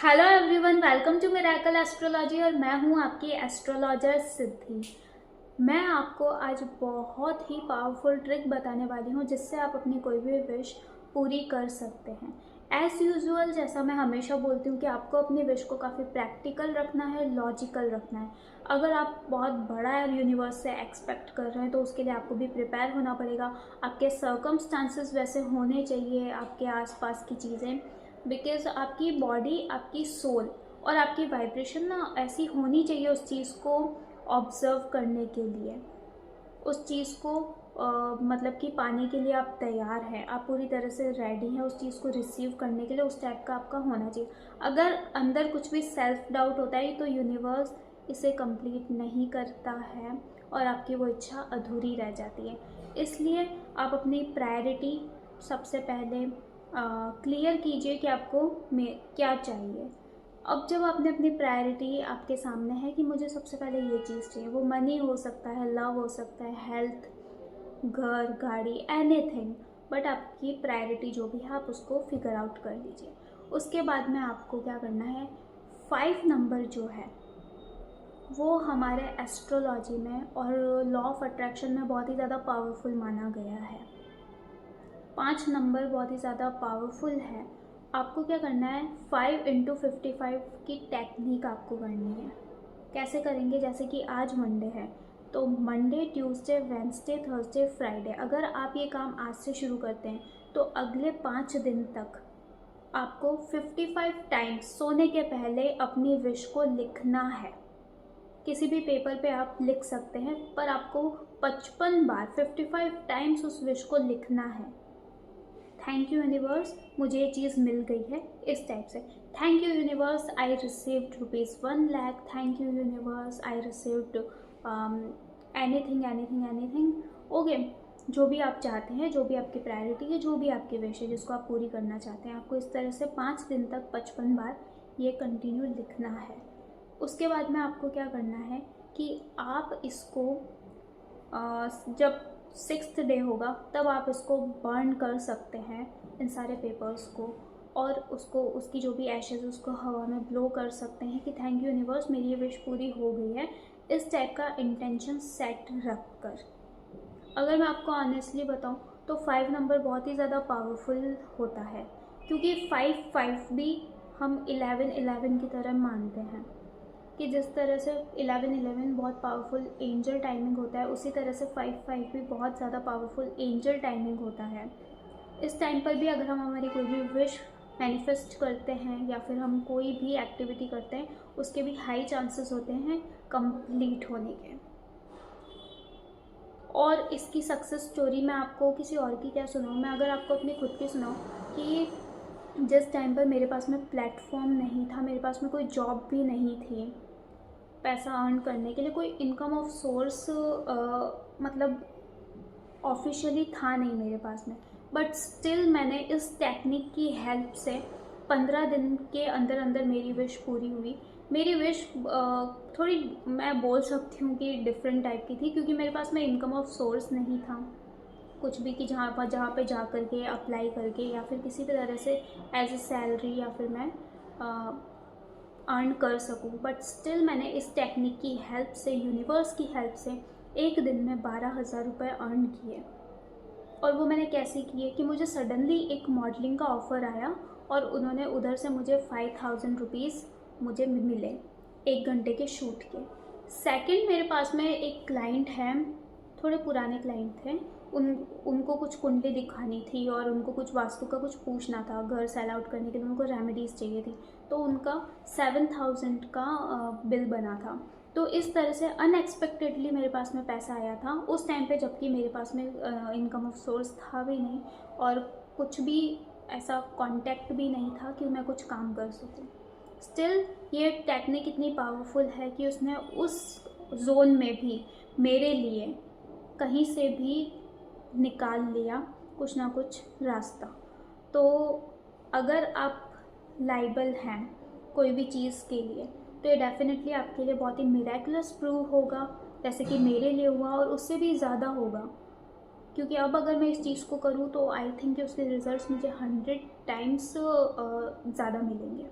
Hello everyone, welcome to miracle astrology और मैं हूं आपकी एस्ट्रोलॉजर सिद्धि। मैं आपको आज बहुत ही पावरफुल ट्रिक बताने वाली हूं जिससे आप अपनी कोई भी विश पूरी कर सकते हैं। एज़ यूजुअल, जैसा मैं हमेशा बोलती हूँ कि आपको अपनी विश को काफ़ी प्रैक्टिकल रखना है, लॉजिकल रखना है। अगर आप बहुत बड़ा यूनिवर्स से एक्सपेक्ट कर रहे हैं तो उसके लिए आपको भी प्रिपेयर होना पड़ेगा। आपके सर्कमस्टांसेस वैसे होने चाहिए, आपके आसपास की चीज़ें, बिकॉज आपकी बॉडी, आपकी सोल और आपकी वाइब्रेशन ना ऐसी होनी चाहिए उस चीज़ को ऑब्जर्व करने के लिए, उस चीज़ को मतलब कि पाने के लिए आप तैयार हैं, आप पूरी तरह से रेडी हैं उस चीज़ को रिसीव करने के लिए। उस टाइप का आपका होना चाहिए। अगर अंदर कुछ भी सेल्फ डाउट होता है तो यूनिवर्स इसे कंप्लीट नहीं करता है और आपकी वो इच्छा अधूरी रह जाती है। इसलिए आप अपनी प्रायोरिटी सबसे पहले क्लियर कीजिए कि आपको में क्या चाहिए। अब जब आपने अपनी प्रायोरिटी आपके सामने है कि मुझे सबसे पहले ये चीज़ चाहिए, वो मनी हो सकता है, लव हो सकता है, हेल्थ, घर, गाड़ी, एनीथिंग, बट आपकी प्रायोरिटी जो भी है आप उसको फिगर आउट कर लीजिए। उसके बाद में आपको क्या करना है, 5 नंबर जो है वो हमारे एस्ट्रोलॉजी में और लॉ ऑफ अट्रैक्शन में बहुत ही ज़्यादा पावरफुल माना गया है। 5 नंबर बहुत ही ज़्यादा पावरफुल है। आपको क्या करना है, 5 × 55 की टेक्निक आपको करनी है। कैसे करेंगे, जैसे कि आज मंडे है तो Monday, Tuesday, Wednesday, Thursday, Friday, अगर आप ये काम आज से शुरू करते हैं तो अगले 5 दिन तक आपको 55 टाइम्स सोने के पहले अपनी विश को लिखना है। किसी भी पेपर पे आप लिख सकते हैं, पर आपको 55 बार 55 टाइम्स उस विश को लिखना है। थैंक यू यूनिवर्स, मुझे ये चीज़ मिल गई है, इस टाइप से। Thank you universe, I received ₹1,00,000। Thank you universe, I received anything anything anything. Okay, जो भी आप चाहते हैं, जो भी आपकी प्रायोरिटी है, जो भी आपकी विश है जिसको आप पूरी करना चाहते हैं, आपको इस तरह से 5 दिन तक 55 बार ये कंटिन्यू लिखना है। उसके बाद में आपको क्या करना है कि आप इसको जब 6th डे होगा तब आप इसको बर्न कर सकते हैं, इन सारे पेपर्स को, और उसको, उसकी जो भी एशेज उसको हवा में ब्लो कर सकते हैं कि थैंक यू यूनिवर्स, मेरी ये विश पूरी हो गई है, इस टाइप का इंटेंशन सेट रख कर। अगर मैं आपको ऑनेस्टली बताऊं तो 5 नंबर बहुत ही ज़्यादा पावरफुल होता है, क्योंकि 5 भी हम 11 की तरह मानते हैं कि जिस तरह से 11 बहुत पावरफुल एंजल टाइमिंग होता है, उसी तरह से 5 भी बहुत ज़्यादा पावरफुल एंजल टाइमिंग होता है। इस टाइम पर भी अगर हम हमारी कोई भी विश मैनिफेस्ट करते हैं या फिर हम कोई भी एक्टिविटी करते हैं, उसके भी हाई चांसेस होते हैं कंप्लीट होने के। और इसकी सक्सेस स्टोरी मैं आपको किसी और की क्या सुनाऊँ, मैं अगर आपको अपनी खुद की सुनाऊँ कि जिस टाइम पर मेरे पास में प्लेटफॉर्म नहीं था, मेरे पास में कोई जॉब भी नहीं थी, पैसा अर्न करने के लिए कोई इनकम ऑफ सोर्स मतलब ऑफिशियली था नहीं मेरे पास में, बट स्टिल मैंने इस टेक्निक की हेल्प से 15 दिन के अंदर अंदर मेरी विश पूरी हुई। मेरी विश थोड़ी, मैं बोल सकती हूँ कि डिफरेंट टाइप की थी, क्योंकि मेरे पास में इनकम ऑफ सोर्स नहीं था कुछ भी कि जहाँ पे जा करके अप्लाई करके या फिर किसी भी तरह से एज ए सैलरी या फिर मैं अर्न कर सकूं। बट स्टिल मैंने इस टेक्निक की हेल्प से, यूनिवर्स की हेल्प से, एक दिन में 12,000 रुपये अर्न किए। और वो मैंने कैसे किए कि मुझे सडनली एक मॉडलिंग का ऑफ़र आया और उन्होंने उधर से मुझे 5,000 रुपीज़ मुझे मिले 1 घंटे के शूट के। सेकंड, मेरे पास में एक क्लाइंट है, थोड़े पुराने क्लाइंट थे, उनको कुछ कुंडली दिखानी थी और उनको कुछ वास्तु का कुछ पूछना था, घर सेल आउट करने के लिए उनको रेमेडीज़ चाहिए थी, तो उनका 7,000 का बिल बना था। तो इस तरह से अनएक्सपेक्टेडली मेरे पास में पैसा आया था उस टाइम पे, जबकि मेरे पास में इनकम ऑफ सोर्स था भी नहीं और कुछ भी ऐसा कांटेक्ट भी नहीं था कि मैं कुछ काम कर सकूं। स्टिल ये टेक्निक इतनी पावरफुल है कि उसने उस जोन में भी मेरे लिए कहीं से भी निकाल लिया कुछ ना कुछ रास्ता। तो अगर आप लाइबल हैं कोई भी चीज़ के लिए तो ये डेफिनेटली आपके लिए बहुत ही मिरेकुलस प्रूव होगा, जैसे कि मेरे लिए हुआ, और उससे भी ज़्यादा होगा, क्योंकि अब अगर मैं इस चीज़ को करूँ तो आई थिंक कि उसके रिजल्ट्स मुझे 100 टाइम्स ज़्यादा मिलेंगे।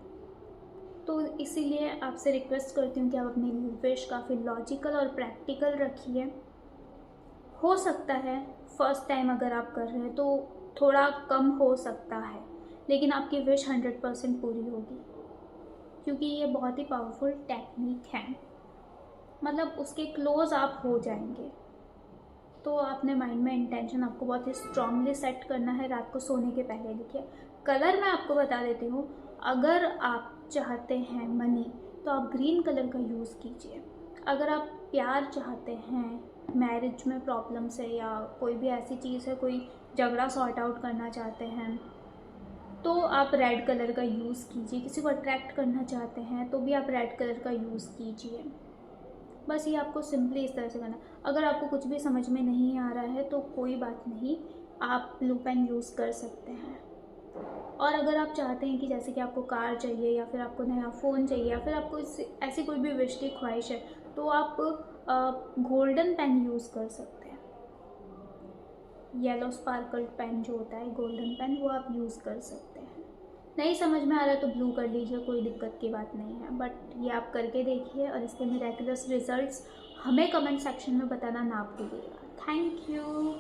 इसीलिए आपसे रिक्वेस्ट करती हूँ कि आप अपनी विश काफ़ी लॉजिकल और प्रैक्टिकल रखिए। हो सकता है फर्स्ट टाइम अगर आप कर रहे हैं तो थोड़ा कम हो सकता है, लेकिन आपकी विश 100% पूरी होगी, क्योंकि ये बहुत ही पावरफुल टेक्निक है। मतलब उसके क्लोज आप हो जाएंगे। तो आपने माइंड में इंटेंशन आपको बहुत ही स्ट्रांगली सेट करना है। रात को सोने के पहले लिखिए। कलर मैं आपको बता देती हूँ, अगर आप चाहते हैं मनी तो आप ग्रीन कलर का यूज़ कीजिए। अगर आप प्यार चाहते हैं, मैरिज में प्रॉब्लम्स है या कोई भी ऐसी चीज़ है, कोई झगड़ा सॉर्ट आउट करना चाहते हैं, तो आप रेड कलर का यूज़ कीजिए। किसी को अट्रैक्ट करना चाहते हैं तो भी आप रेड कलर का यूज़ कीजिए। बस ये आपको सिंपली इस तरह से करना। अगर आपको कुछ भी समझ में नहीं आ रहा है तो कोई बात नहीं, आप ब्लू पेन यूज़ कर सकते हैं। और अगर आप चाहते हैं कि जैसे कि आपको कार चाहिए या फिर आपको नया फ़ोन चाहिए या फिर आपको ऐसी कोई भी विश की ख्वाहिश है, तो आप गोल्डन पेन यूज़ कर सकते हैं। येलो स्पार्कल्ड पेन जो होता है, गोल्डन पेन, वो आप यूज़ कर सकते हैं। नहीं समझ में आ रहा है तो ब्लू कर लीजिए, कोई दिक्कत की बात नहीं है। बट ये आप करके देखिए और इसके मिरेकलस रिजल्ट्स हमें कमेंट सेक्शन में बताना ना भूलिएगा। Thank you.